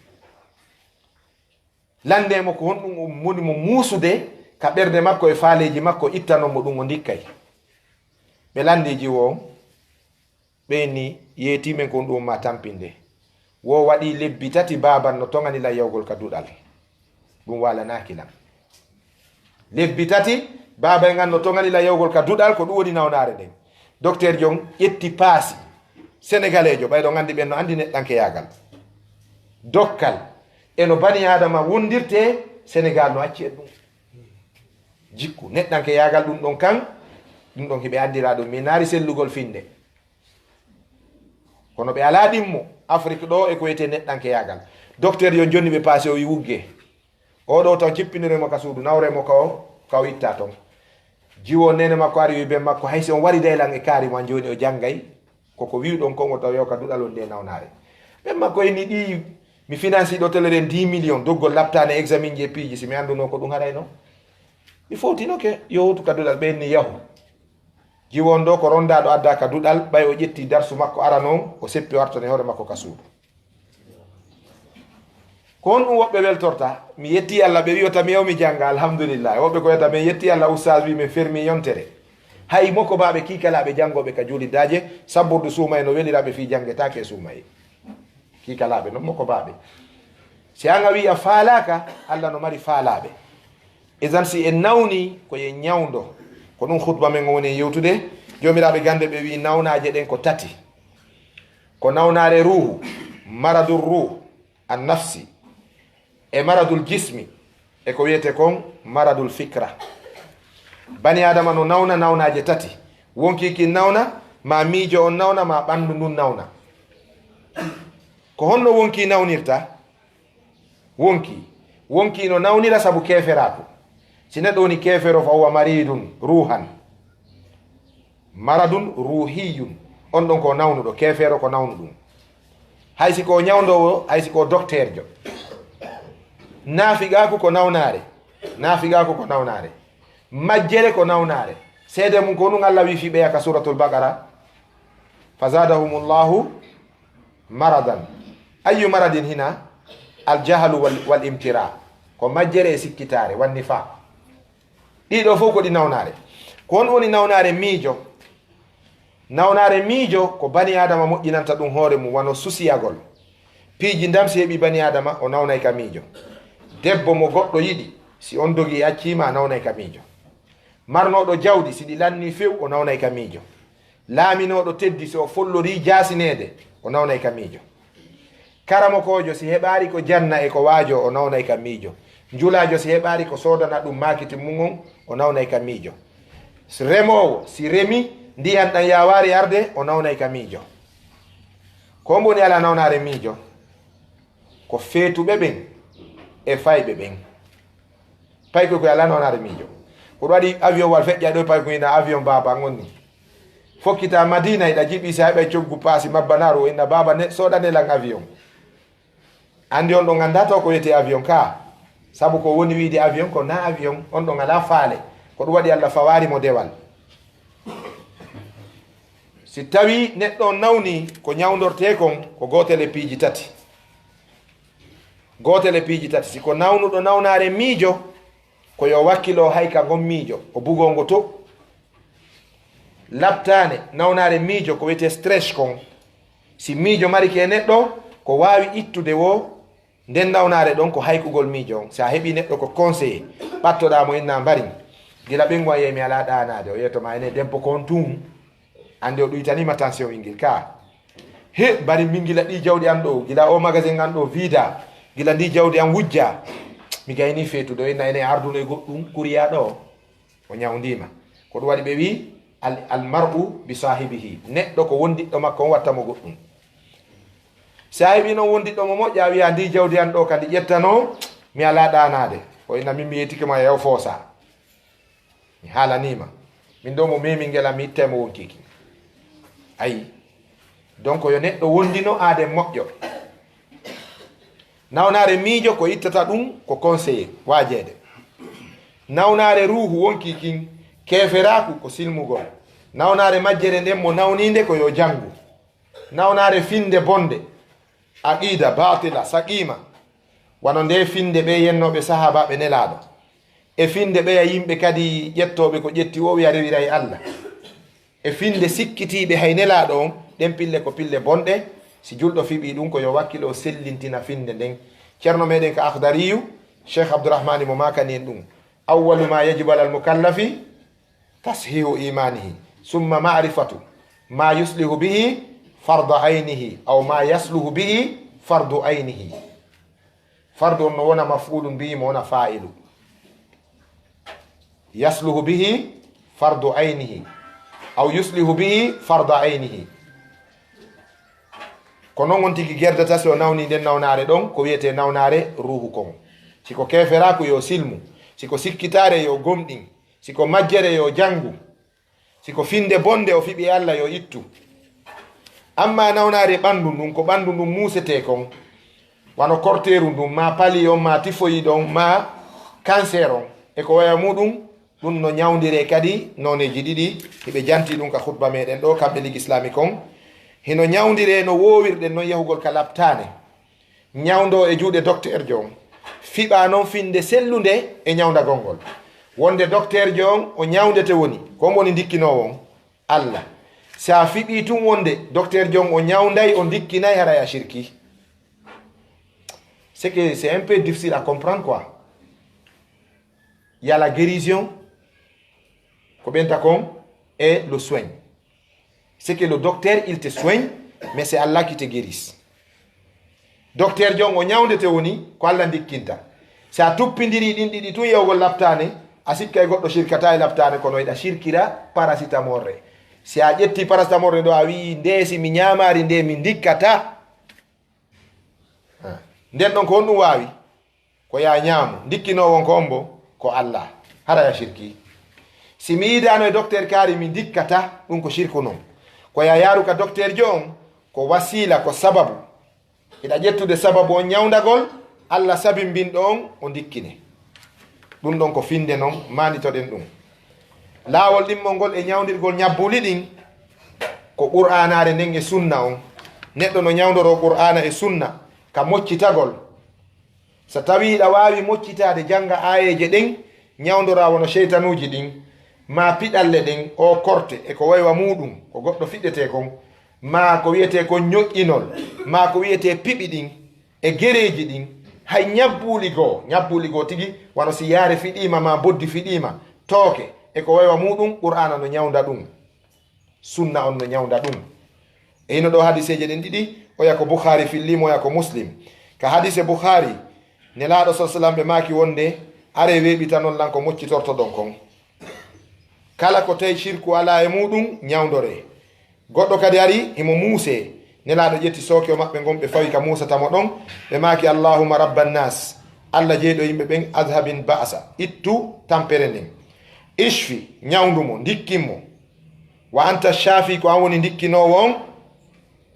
landemo ko honɗum woni mo muusude ka ɓerde makko e faaleji makko ittanomo ɗum o dikkay ɓe landiji wo ɓeyni yetimen kon ɗum ma tampinde wo waɗi lebbi tati baban no toganila yawgol ka duɗal ɗum walanaki lam lebbi tati baba ngan no toganila yawgol ka duɗal ko ɗum woni nawnare nden docteur jon ƴetti paasi sénégalais jo ɓayɗo gandi ɓen no andi neɗɗanke yagal dokkal eno bani adama wondirte Sénégal no acci e ɗum jikku neɗɗanke yagal ɗum ɗon kan ɗum ɗon heɓe addira ɗum mi naari sellugol finde kono ɓe ala ɗimmo Afrique ɗo e ko wiyete neɗɗanke yagal docteur yo jonni ɓe paasi o wi wugge oɗo tan cippiniremo ka suudu nawremo ka o itta toon jiwo nene makko ari wi ɓe makko haysi on wari daylan e kaari ma joni o janggay koko wiwɗon kon o taw yo ka duɗalon nde nawnare ɓen makko eni ɗi mi finance ɗo teleren 10 millions doggol laptane examen je piiji si mi anduno ko ɗum haɗayno mi fotinoke yo hutu ka duɗal ɓenni yahu jiwon ɗo ko rondaɗo adda ka duɗal ɓay o ƴetti darsu makko ara noon o seppi wartone hoore makko ka suudu ko on ɗum woɓɓe weltorta mi yetti Allah ɓe wiyota mi yawmi jangga alhamdulillah woɓɓe ko wiyata min yetti Allah oustaz wi min fermi yontere hay moko baɓe kikalaɓe janggoɓe ka juuliddaje sabburdu suuma e no weliraɓe fi jangetake suuma e kikalaɓe non moko baɓe si anga wi a faalaka Allah no mari faalaɓe esan si en nawni koye ñawdo ko ɗum khutba men woni yewtude jomiraɓe gande ɓe wi nawnaje ɗen ko tati ko nawnare ruhu maradul ruh an nafsi e maradul jismi e ko wiyete kon maradul fikra bani adama no nawna nawnaje tati wonki ki nawna ma miijo on nawna ma ɓandu ndun nawna ko honno wonki nawnirta wonki no nawnira sabu keferako si neɗɗo woni kefero fa huwa maridun ruhan maradun ruhiyun on ɗon ko nawnuɗo kefero ko nawnu ɗum haysi ko ñawdowo haysi ko docteur jo naafigaku ko nawnare majjere ko nawnare seede mum ko ɗum Allah wi fi ɓeya ka suratul baqara fa zadahumullahu maradan ayu maradin hina aljahlu wal imtira ko majjere e sikkitare wanni fa ɗiɗo fof ko ɗi nawnare ko on woni nawnare miijo ko bani adama moƴƴinanta ɗum hoore mum wano susiyagol piiji ndam si heɓi bani adama o nawnay ka miijo debbo mo goɗɗo yiɗi si on dogi accima a nawnay ka miijo marnoɗo jawdi si ɗi lanni few o nawnay ka miijo laaminoɗo teddi si o follori jasinede o nawnay ka miijo karamokojo si heɓari ko janna e ko waajo o nawnay ka miijo njulajo si heɓari ko sodana ɗum makiti mum on o nawnay ka miijo remowo si remi ndiyan ɗan yawari arde o nawnay ka miijo ko mboni ala nawnare miijo ko feetuɓe ɓen e fayɓe ɓen pay koy koye ala nawnare miijo koɗo waɗi avion wal feƴƴa ɗo pay koyna avion baba gonni fokkita madina iɗa jiɓi si haɓe coggu paasi mabbanaru inna baba soɗanelan avion andi on ɗo ganda taw ko wiyete avion ka sabu ko woni wiide avion ko na avion on ɗon ala faale ko ɗum waɗi Allah fawarimo dewal si tawi neɗɗo nawni ko ñawdorte kon ko gotel e piiji tati si ko nawnuɗo nawnare miijo ko yo wakkilo hayka gon miijo o bugongo to laptane nawnare miijo ko wiyete stress kon si miijo mari ke neɗɗo ko wawi ittude wo nden nawnare ɗon ko haykugol miijo on sa heɓi neɗɗo ko conseillé ɓattoɗamo inna mbari gila ɓengu a yeymi ala ɗanade o yiyatoma ene debbo kon tum ande o ɗuytanima tension ɓinguel ka he bari min gila ɗi jawɗi an ɗo gila o magasin an ɗo vida gila ndi jawdi an wujja mi gayni feetuɗo inna ene arduno e goɗɗum kuriya ɗo o ñawdima ko ɗum waɗi ɓe wi almar'u bi sahibihi neɗɗo ko wondiɗɗo makko on wattamo goɗɗum sa heɓi noon wondiɗɗo mo moƴƴa wiya ndi jawdi an ɗo kadi ƴettano mi ala ɗanade o inna min mi yettikema yaw foosa mi haalanima min ɗo mo memi ngela mi ittemo wonkiki ayi donc yo neɗɗo wondino aade moƴƴo nawnare miijo ko ittata ɗum ko conseillé wajeede nawnare ruuhu wonki kin keferaku ko silmugol nawnare majjere nden mo nawninde ko yo jangu nawnare finde bonde aqida batila saqima wano nde finde ɓe yennoɓe sahabaɓe nelaɗo e finde ɓeya yimɓe kadi ƴettoɓe ko ƴetti o wiya rewira e Allah e finde sikkitiɓe hay nelaɗo on ɗen pille ko pille bonɗe si julɗo fiɓi ɗum ko yo wakkilo sellintina finde nden ceerno meɗen ko akhdariyu cheikh abdourahmani mo makani en ɗum awwalu ma yajibu alal mukallafi tashihu imanihi summa ma'rifatu ma yuslihu bihi fardu aynihi aw ma yasluhu bihi fardu aynihi fardu on no wona maf'ulun bihi mo wona fa'ilu yasluhu bihi fardu aynihi aw yuslihu bihi fardu aynihi ko noon on tigi gerdata so nawni nden nawnare ɗon ko wiyete nawnare ruhu kon siko keferaku yo silmu siko sikkitare yo gomɗin siko majjere yo jangu siko finde bonde o fiɓi Allah yo ittu amma nawnare ɓandu ndun ko ɓandu ndun musete kon wano korteru ndun ma pali on ma typhoïde on ma cancer on e ko waya muɗum ɗum no ñawdire kadi noneji ɗiɗi hiɓe janti ɗum ka khutba meɗen ɗo kamɓe ligue islamique on hino ñawdire no wowirɗen noon yahugol ka labtane ñawdo e juuɗe docteur jo on fiɓa noon finde sellude e ñawdagol ngol wonde docteur jo on o ñawdete woni ko woni dikkinowo on Allah sa fiɓi tun wonde docteur jo on o ñawday o dikkinayi haraya shirki c'est que c'est un peu difficile à comprendre quoi. Il y a la guérison et le soin. C'est que le docteur il te soigne mais c'est Allah qui te guérisse. Docteur Jong o ñawde te woni ko Allah dikkinta sa tuppindiri ɗin ɗiɗi tun yewgol laptane a sikka e goɗɗo shirkata e laptane kono yiɗa shirkira paracetamol re si a ƴetti paracetamol re ɗo a wi nde si mi ñamari nde mi dikkata nden ɗon ko honɗum wawi ko ya ñaamu dikkinowon ko ombo ko Allah haraya shirki si mi yidano e docteur kaari mi dikkata ɗum ko shirku non ko ya yaru ka docteur jo on ko wasila ko sababu ida ƴettude sababu on ñawdagol Allah sabimbin ɗon o dikkine ɗum ɗon ko finde noon manditoɗen ɗum laawol ɗimmol ngol e ñawdirgol ñabbuli ɗin ko qur'anare nden e sunna on neɗɗo no ñawdoro qur'ana e sunna ka moccitagol so tawi ɗa wawi moccitade janga ayeje ɗen ñawdora wono cheytanuji ɗin ma piɗalle ɗen o korte e ko waywa muɗum ko goɗɗo fiɗɗete kon ma ko wiyete ko ñoƴƴinol ma ko wiyete piɓi ɗin e gereji ɗin hay ñabbuli goo tigi wano si yaare fiɗima ma boddi fiɗima tooke e ko waywa muɗum qur'ana no ñawda ɗum sunna on no ñawda ɗum e hino ɗo hadiseje ɗen ɗiɗi oya ko Bukhari fillimo oya ko Muslim ka hadise Bukhari nelaɗo sa sallam ɓe maki wonde are weɓita noon lan ko moccitorto ɗon kon kala ko tawi shirku ala e muɗum ñawdore goɗɗo kadi ari himo muuse nelaɗo ƴetti sooke o maɓɓe gon ɓe fawi ka musatamo ɗon ɓe maki allahuma rabbannas Allah jeeɗo yimɓe ɓen adhabin ba'sa ittu tampere nden ishfi ñawdumo dikkinmo wa anta shafi ko an woni dikkinowo on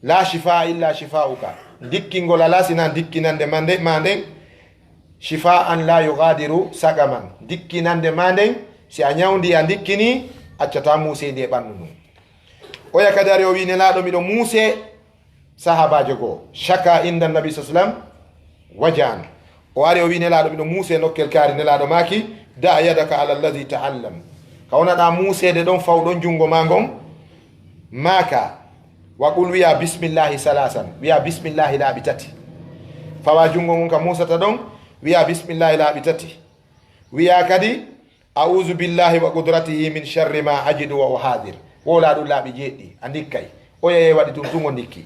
la shifa illa shifauka dikkingol ala sina dikkinande ma nden shifa an la yughadiru sagaman dikkinande ma nden si a ñawdi a dikkini accata muusedi e ɓandu ɗum oya kadi ari o wi nelaɗo miɗo muuse sahabajo goo chaka inda nabi sa sallam wajan o ari o wi nelaɗo miɗo muuse nokkel kaari nelaɗo maki da yadaka ala alladi taallam ka wonaɗa muusede ɗon fawɗon jungo ma gon maka waqul wiya bismillahi salasan wiya bismillahi laaɓi tati fawa jungo mum ka musata ɗon wiya bismillahi laaɓi tati wiya kadi a'udhu billahi wa qudratihi min sharri ma ajidu wa uhadir wola ɗum laaɓi jeeɗɗi a dikkay o yeye waɗi tum tungo dikki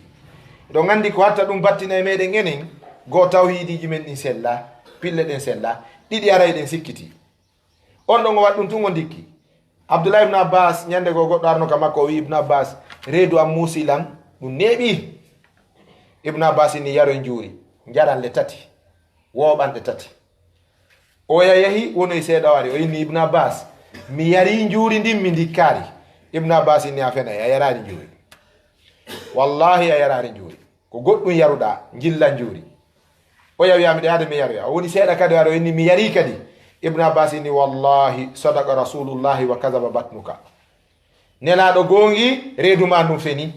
ɗo gandi ko hatta ɗum battina e meɗen enen go tawhidiji men ɗin sella pille ɗen sella ɗiɗi aray ɗen sikkiti on ɗon o waɗi ɗum tungo dikki Abdullah ibn Abbas ñande go goɗɗo arno ka makko o wi ibn Abbas reedu am musilam ɗum neeɓi ibn Abbas ni yaro e juuri jaranle tati woɓanɗe tati o yahi wonoy seeɗa wari o inni ibn Abbas mi yari juuri ndin mi dikkari ibn Abbas ni a fenay a yarani juuri wallahi a yarani juuri ko goɗɗum yaruɗa jilla juuri o yawiyami ɗe hade mi yaroya o woni seeɗa kadi wari o inni mi yari kadi ibn Abbas ni wallahi sadaqa rasulullahi wa kadaba batnuka nelaɗo gongi reedu ma ɗum feni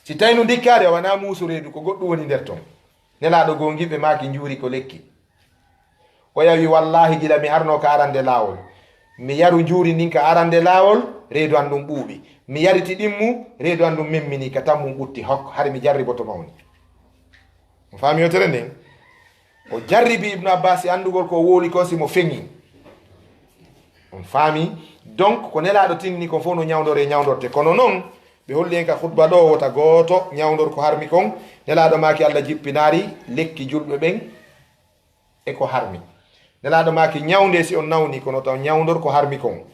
si tawi no dikkari a wana muusu reedu ko goɗɗum woni nder ton nelaɗo gongi ɓe maki juuri ko lekki o yawi wallahi gila mi arno ka arande lawol mi yaru juuri ndin ka arande lawol reedu an ɗum ɓuuɓi mi yariti ɗimmu reedu an ɗum memmini ka tammum ɓutti hok har mi jarriboto mawni mo faami yotere nden o jarribi ibnu Abbas andugol ko woli ko simo feŋi on faami donc ko nelaɗo tinni ko fof no ñawdore ñawdorte kono noon ɓe holli en ka khutba ɗo wota gooto ñawdor ko harmi kon nelaɗo maki Allah jippinaari lekki julɓe ɓen e ko harmi nelaɗo maki ñawde si on nawni kono taw ñawdor ko harmi kon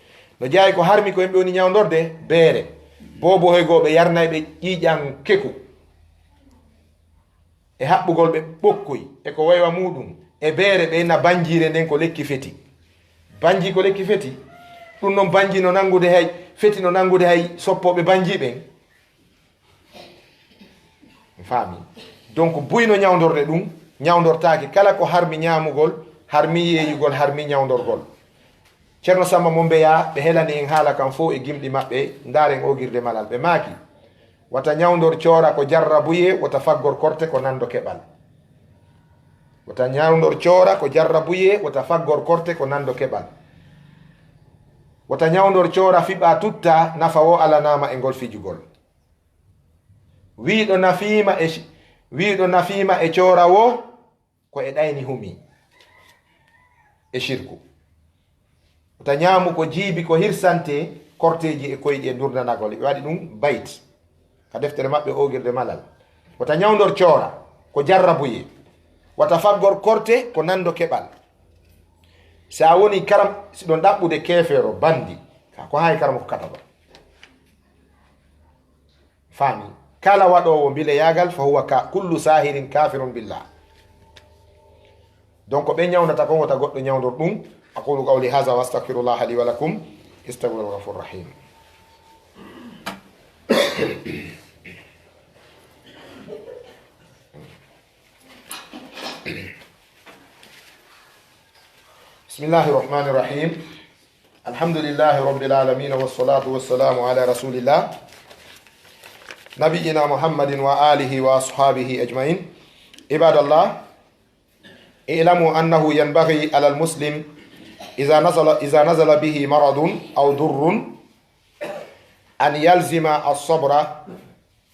no jeeyi ko harmi ko yimɓe woni ñawdorde beere bobo hoygoɓe yarnay ɓe ƴiiƴan keku e haɓɓugol ɓe ɓokkoy e ko waywa muɗum e beere ɓe na banjire nden ko lekki feti banji ko lekki feti ɗum noon banji no nangude hay feti no nangude hay soppoɓe banji ɓen faami donc buyno ñawdorde ɗum ñawdortaki kala ko harmi ñamugol harmi yeeyugol harmi ñawdorgol ceerno Samba mo mbeya ɓe helani en haala kam fof e gimɗi maɓɓe ndaren ogirde malal ɓe maaki wata ñawdor coora ko jarra buye wata faggor korte ko nando keɓal wata ñawdor coora ko jarra buye wata faggor korte ko nando keɓal wata ñawdor coora fiɓa tutta nafa wo alanama e ngol fijugol wiiɗo nafima e coora wo ko e ɗayni humi e shirku wata ñaamu ko jiibi ko hirsante korteji e koyɗi e durnanagol ɓe waɗi ɗum bayt ka deftere maɓɓe ogirde malal wata ñawdor coora ko jarra buye wata faggor korte ko nando keɓal sa woni karam siɗon ɗaɓɓude keefeero bandi ka ko hay karam ko kataba faami kala waɗowo bile yagal fa huwa ka kullu sahirin kafirun billah donc ɓe ñawnata kon wata goɗɗo ñawdor ɗum aqulu qawli hadha wa astaghfirullah li wa lakum istaghfiru ghafur rahim بسم الله الرحمن الرحيم الحمد لله رب العالمين والصلاة والسلام على رسول الله نبينا محمد وآله وأصحابه أجمعين عباد الله اعلموا أنه ينبغي على المسلم إذا نزل به مرض أو ضر أن يلزم الصبر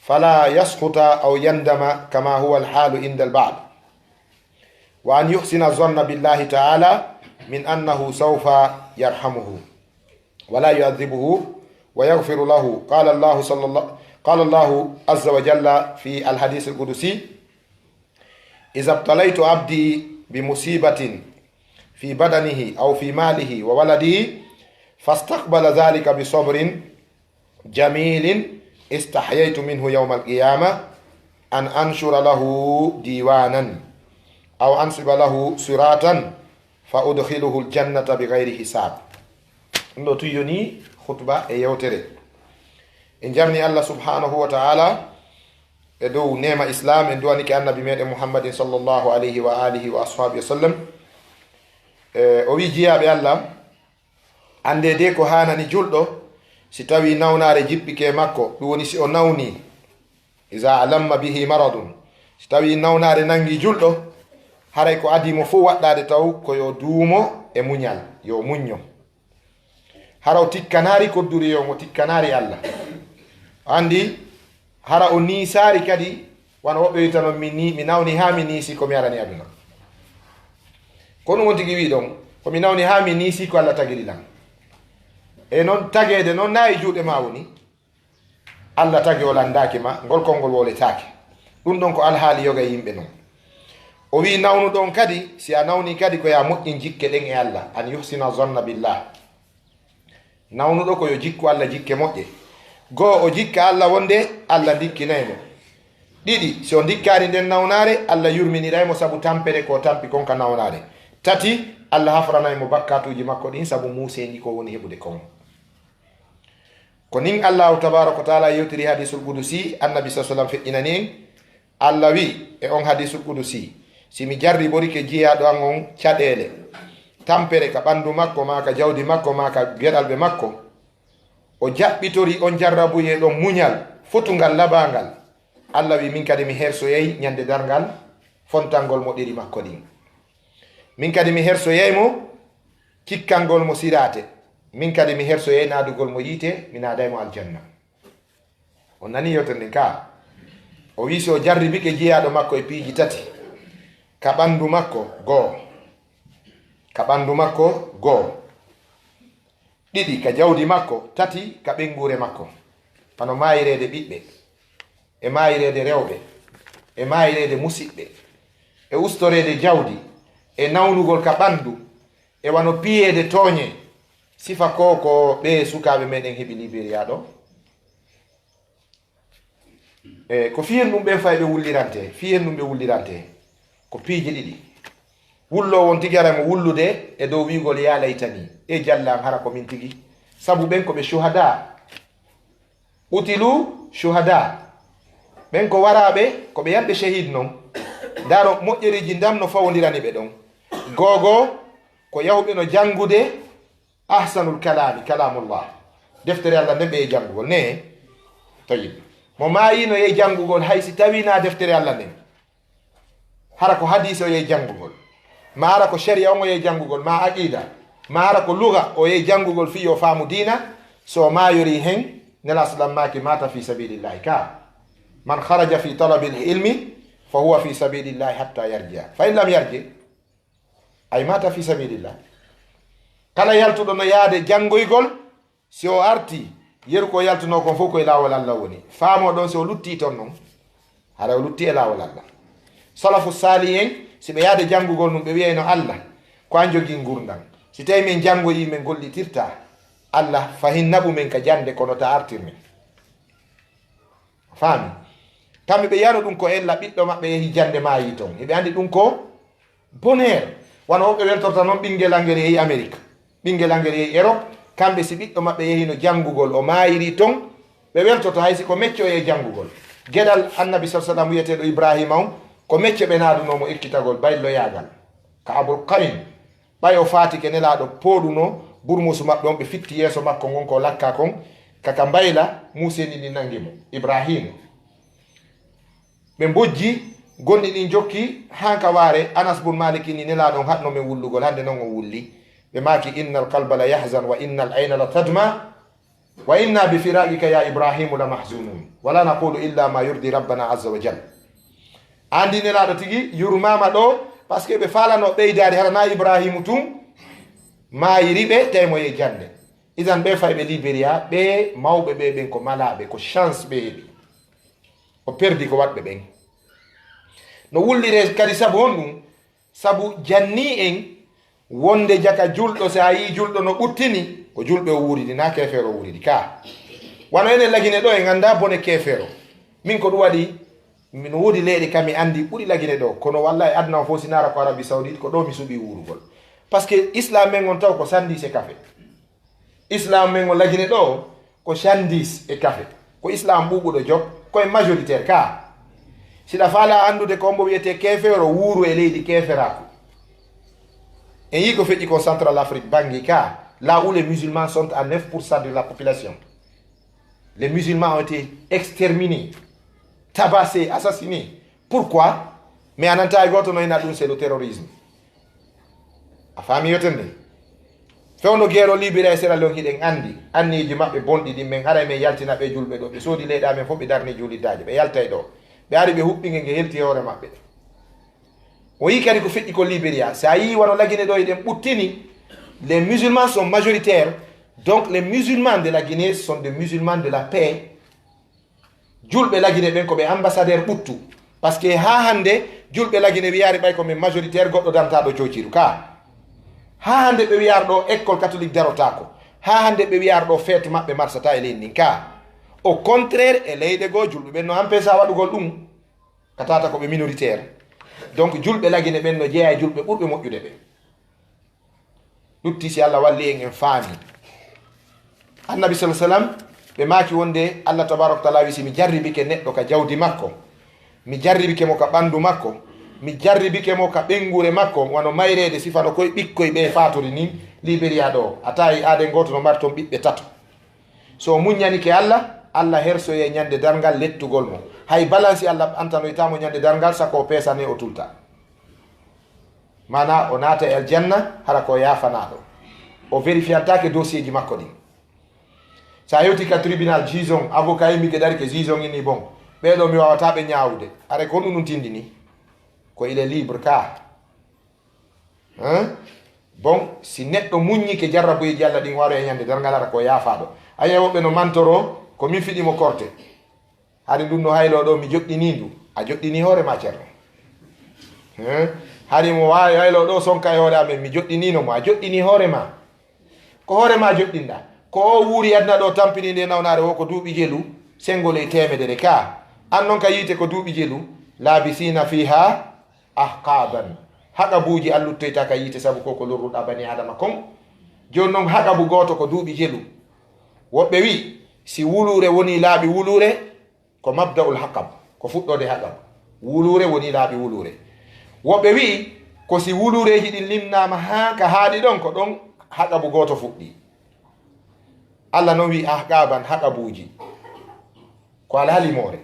فلا يسقط أو يندم كما هو الحال عند البعض وأن يحسن الظن بالله تعالى من أنه سوف يرحمه ولا يعذبه ويغفر له قال الله عز وجل في الحديث القدسي إذا ابتليت عبدي بمصيبة في بدنه أو في ماله وولده فاستقبل ذلك بصبر جميل استحييت منه يوم القيامة أن أنشر له ديوانا أو أنصب له صراطا فأدخله الجنة بغير حساب. ndo tuyoni khutba e yewtere en jamni Allah subhanahu wa ta'ala e dow nema islam en duwani ke annabi meɗen muhammadin sallallahu alayhi wa alihi wa ashabihi wa sallam o wi jiyaɓe Allah ande de ko hanani julɗo si tawi nawnare jippike makko ɗum woni si o nawni iza alamma bihi maradun si tawi nawnare nangi julɗo haray ko adimo fof waɗɗade taw ko yo duumo e muñal yo muñño hara o tikkanari kodduri yo mo tikkanari Allah andi hara o nisari kadi wana woɓɓe wi tanon mi nawni ha mi niisi komi arani aduna ko ɗum won tigi wi ɗon komi nawni ha mi niisi ko Allah tagirilam e noon tagede noon nayi juuɗe ma woni Allah tagi o landaki ma ngol konngol woletake ɗum ɗon ko alhaali yoga yimɓe noon o wi nawnuɗon kadi si a nawni kadi ko ya moƴƴin jikke ɗen e Allah an yuhsina zonna billah nawnuɗo ko yo jikku Allah jikke moƴƴe goo o jikka Allah wonde Allah dikkinaymo ɗiɗi so dikkani nden nawnare Allah yurminiraymo sabu tampere ko tampi konka nawnare tati Allah hafranaymo bakkatuji makko ɗin sabu museji ko woni heɓude kon ko nin Allahu tabaraka wa taala yewtiri hadisul qudusi annabi sa sallam feƴƴinani en Allah wi e on hadisul qudusi simi jarri borike jiyaɗo an on caɗele tampere ka ɓandu makko ma ka jawdi makko ma ka geɗalɓe makko o jaɓɓitori on jarrabuye ɗon muñal fotungal labangal Allah wi min kadi mi hersoyay ñande dargal fontangol mo ɗiri makko ɗin min kadi mi hersoyaymo kikkangol mo sirate min kadi mi hersoyay naadugol mo yiite mi naadaymo aljanna on nani yewtende ka o wi so jarribike jiyaɗo makko e piiji tati ka ɓandu makko goo ɗiɗi ka jawdi makko tati ka ɓengure makko pano mayirede ɓiɓɓe e mayirede rewɓe e mayirede musidɓe e ustorede jawdi e nawnugol ka ɓandu e wano piyede tooñe sifa ko ɓe sukaɓe meɗen heeɓi libériya ɗo e ko fiyen ɗum ɓen fay ɓe wullirante ko piiji ɗiɗi wullo won tigi ara mo wullude e dow wigol ya laytani e jallam hara ko min tigi sabu ɓen ko ɓe shuhada utilu shuhada ɓen ko waraɓe ko ɓe yalɓe shahid noon ndaro moƴƴeriji ndam no fawdirani ɓe ɗon gogo ko yahuɓe no jangude ahsanul kalami kalamullah deftere Allah nden ɓe e jangugol ne tayib mo mayino yey jangugol haysi tawina deftere Allah nden hara ko hadise o yey jangugol ma hara ko sharia on o yey jangugol ma aqida ma hara ko luga o yey jangugol fi o faamu dina so mayori hen nela salam maki mata fi sabilillahi ka man kharaja fi talabi ilmi fa huwa fi sabilillahi hatta yarjia fa in lam yarji ay mata fi sabilillah kala yaltuɗo no yaade jangoygol si o arti yeru ko yaltuno kon fof koye lawol Allah woni faamo ɗon so o lutti ton noon hara o lutti e lawol Allah salafu sali en si ɓe yaade jangugol num ɓe wiyayno Allah ko an jogui gurdam si tawi min jangoyi min gollitirta Allah fahin naɓu men ka jande kono ta artirmen faami kamɓe ɓe yano ɗum ko ella ɓiɗɗo maɓɓe yeehi jande mayi ton eɓe andi ɗum ko bonheur wona woɓɓe weltorta noon ɓinguel angel yeehi Amérique ɓinguel angel yeehi Europe kamɓe si ɓiɗɗo maɓɓe yehino jangugol o mayiri ton ɓe weltoto haysi ko mecce o ye jangugol gueɗal annabi sa sallam wiyeteɗo Ibrahima on ko mecce ɓe nadunomo ekkitagol bayloyagal ka Abul Qarin ɓay o fatike nelaɗo pooɗuno burmusu maɓɓe on ɓe fitti yeeso makko gon ko lakka kon kaka mbayla museni ni nangimo Ibrahima ɓe bojji gonɗi ɗin jokki hanka waare Anas bun Maliki ni nelaɗon hatno men wullugol hande noon o wulli ɓe maki innal qalba la yahzan wa innal ayna la tadma wa inna bi firaqika ya Ibrahimu la mahzunun wala naqulu illa ma yurdi rabbana azza wa jal andi nelaɗo tigi yurmama ɗo par ce que ɓe falano ɓeydade harana Ibrahimu tum mayiri ɓe tawimo ye jande isan ɓe fay ɓe Libéria ɓe mawɓe ɓe ɓen ko malaɓe ko chance ɓe heeɓi o perdi ko waɗɓe ɓen no wullire kadi sabu hon ɗum sabu janni en wonde jaka julɗo so a yi julɗo no ɓuttini ko julɓe o wuridi na kefeero o wuridi ka wano enen lagine ɗo en anda bone kefeero min ko ɗum waɗi no woodi leyɗe kam mi andi ɓuuri lagine ɗo kono wallahi aduna o fof sinara ko Arabie Saoudite ko ɗo mi suuɓi wurugol par ce que islam men on taw ko sandis e kafe islam men on lagine ɗo ko sandis e kafe ko islam ɓuɓuɗo jog koye majoritaire ka siɗa faala andude ko mbo wiyete kefeero wuuru e leydi keferaku en yi ko feƴƴi ko Central Afrique bangui ka là où les musulmans sont à 9% de la population les musulmans ont été exterminés tabassés assassinés pourquoi mais ananta goto no ina ɗum c'est le terrorisme a faami yotende fewno guerre o Libéria e Sierra Leone hiɗen andi anniji maɓɓe bonɗi ɗin men haray men yaltina ɓe julɓe ɗo ɓe soodi leyɗa men fof ɓe darni juliddaji ɓe yaltay ɗo ɓe ari ɓe huɓɓinge nge helti hoore maɓɓe. O yi kadi ko feƴƴi ko Libéria, sa yi wano lagine ɗo eɗen ɓuttini, les musulmans sont majoritaires, donc les musulmans de la Guinée sont des musulmans de la paix. Julɓe lagine ɓen ko ɓe ambassadeur ɓuttu, par ce que ha hande julɓe lagine wiyaari ɓay komin majoritaire goɗɗo dantaɗo cociru ka. Ha hande ɓe wiyar ɗo école catholique darotako, ha hande ɓe wiyar ɗo feetu maɓɓe marsata e leydi ndin ka. Au contraire e leyɗe goo julɓe ɓen no empêcha waɗugol ɗum ka tata koɓe minoritaire. Donc julɓe lagine ɓen no jeeya e julɓe ɓurɓe moƴƴude ɓe. ɗutti si Allah walli en faami. Annabi sallallahu alaihi wasallam ɓe maaki wonde Allah tabaraka taala wi si mi jarribike neɗɗo ka jawdi makko, mi jarribike mo ka ɓandu makko, mi jarribike mo ka ɓengure makko, wano mayrede sifano koye ɓikkoye ɓe fatori nin Libéria ɗo a tawi aaden goto no mari toon ɓiɓɓe tato. So muññanike Allah, Allah hersoye ñande dargal lettugol mo, hay balansi Allah antanoytamo ñande dargal sako peesane o tulta, mana o naata e aljanna hara ko yafanaɗo, o vérifiantake dossier ji makko ɗin. sa yewti ka tribunal juge avocat yimɓe ɗari ke juge on inni bon ɓeɗo mi wawata ɓe ñawde, are ko ɗum ɗum tindini ko il est libre ka bon si neɗɗo muññi ke jarraboyeji Allah ɗin waro e ñande dargal hara ko yafaɗo. Ayi woɓɓe no mantoro ko min fiɗimo korte, hari ɗum no haylo ɗo mi joɗɗini ndu, a joɗɗini hoore ma ceerno. Hari mo wawi haylo ɗo sonka e hoore amen mi joɗɗinino mo, a joɗɗini hoore ma, ko hoore ma joɗɗinɗa. Ko o wuuri adna ɗo tampini nde nawnare o ko duuɓi jelu sengol e temedere ka, an noon ka yiite ko duuɓi jelu labisina fiha ahqaban, haqabuji alluttoyta ka yiite saabu ko lorruɗa bani adama kon. Joni noon haqabu goto ko duuɓi jelu. Woɓɓe wi si wulure woni laaɓi wulure ko mabdaul haqab, ko fuɗɗode haqab, wulure woni laaɓi wulure. Woɓɓe wi ko si wulureji ɗin limnama ha ka haaɗi ɗon ko ɗon haqabu goto fuɗɗi. Allah noon wi ahqaban, haqabuji ko alhalimore.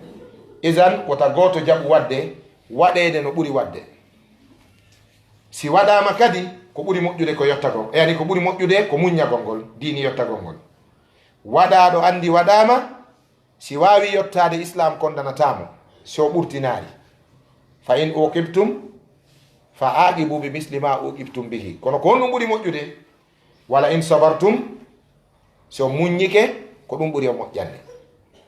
Isan wota goto jaɓu wadde waɗede no ɓuri wadde. Si waɗama kadi ko ɓuri moƴƴude ko yottagol, yani ko ɓuri moƴƴude ko muññagol ngol, diini yottagol ngol. Waɗaɗo andi waɗama, si wawi yottade islam kondanatamo so ɓurtinari. Fa in uqibtum fa aqibu bi misli ma uqibtum bihi, kono ko honɗum ɓuri moƴƴude. Wala in sabartum, so muññike ko ɗum ɓuri o moƴƴande,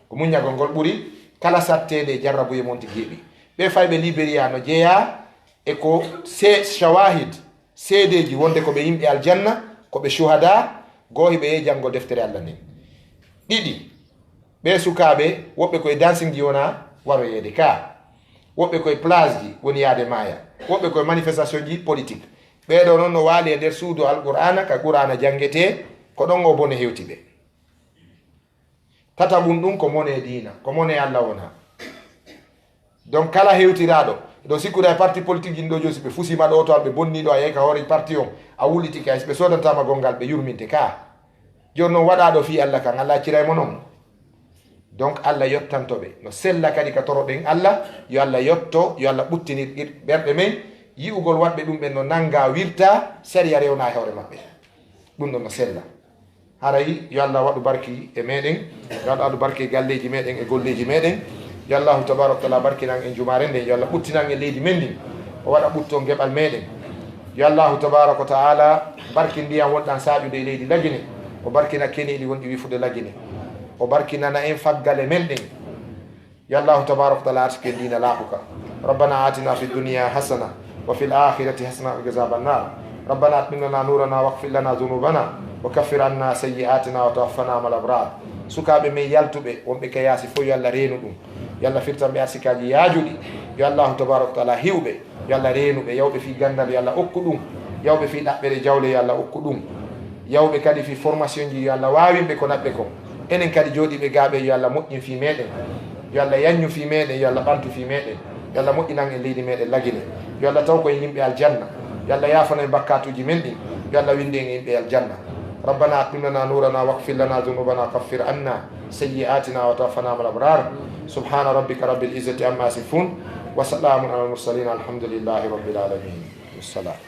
ko muññagol ngol ɓuri kala sattede jarrabuye monti jeeɓi. Ɓe fayɓe Libéria no jeeya e ko shawahid seedeji wonde koɓe yimɓe aljanna, koɓe shuhada, gohi ɓe ye janggo deftere Allah nin. ɗiɗi ɓe sukaɓe woɓɓe koye dancing ji wona waroyede ka, woɓɓe koye place ji woni yaade maya, woɓɓe koye manifestation ji politique. ɓeɗo noon no waali e nder suudu alqur'ana ka qur'ana jangete ko ɗon o bone hewti ɓe. tataɓum ɗum ko mone diina, ko mone Allah wona. donc kala hewtiraɗo ɗo sikkuɗa e parti politique jin ɗo josi ɓe fusima ɗo to ɓe bonniɗo a yehi ka hoore parti on a wullitike ɓe sodantama gongal ɓe yurminte ka. joni noon waɗaɗo fi Allah kan Allah acciraymo noon. donc Allah yottantoɓe no sella kadi ka toroɗen Allah, yo Allah yotto, yo Allah ɓuttinir ɓerɗe men, yi'ugol waɗɓe ɗum ɓen no nanga wirta sariya rewna e hoore maɓɓe, ɗum ɗon no sella. haray yo Allah waɗu barki e meɗen, yo Allah waɗu barki e galleji meɗen e golleji meɗen. yo Allahu tabaraka taala barkinan en jumare nde, yo Allah ɓuttinan e leydi men ndin, o waɗa ɓutto geɓal meɗen. yo Allahu tabaraka taala barki ndiyam wonɗan saƴude e leydi lagine, o barkina keniɗi wonɗi wifude lagine, o barkinana en faggale men ɗen. yo Allahu tabaraka taala artike dina laaɓuka. rabbana atina fi dunia hasana wa fil akhirati hasana wa qina adhaban nar. rabbana atmim lana nurana waghfir lana dhunubana wa kaffir anna sayyi'atina wa tawaffana mal abrar. sukaɓe men yaltuɓe wonɓe ka yaasi fof yo Allah reenu ɗum, yo Allah firtanɓe arsikaji yaajuɗi, yo Allahu tabaraka taala hiwɓe, yo Allah reenuɓe, yawɓe fi gandal yo Allah okku ɗum, yawɓe fi ɗaɓɓere jawle yo Allah okku ɗum, yawɓe kadi fi formation ji yo Allah wawinɓe ko naɓɓe ko. enen kadi jooɗiɓe gaaɓe yo Allah moƴƴin fi meɗen, yo Allah yanñu fi meɗen, yo Allah ɓantu fi meɗen, yo Allah moƴƴinan en leydi meɗen lagine, yo Allah taw koye yimɓe aljanna, yo Allah yafana en bakkatuji men ɗin, yo Allah winde en yimɓe aljanna. ربنا أتمم لنا نورنا واغفر لنا ذنوبنا وكفر عنا سيئاتنا وتوفنا مع الأبرار. سبحان ربك رب العزة عما يصفون وسلام على المرسلين الحمد لله رب العالمين. والسلام.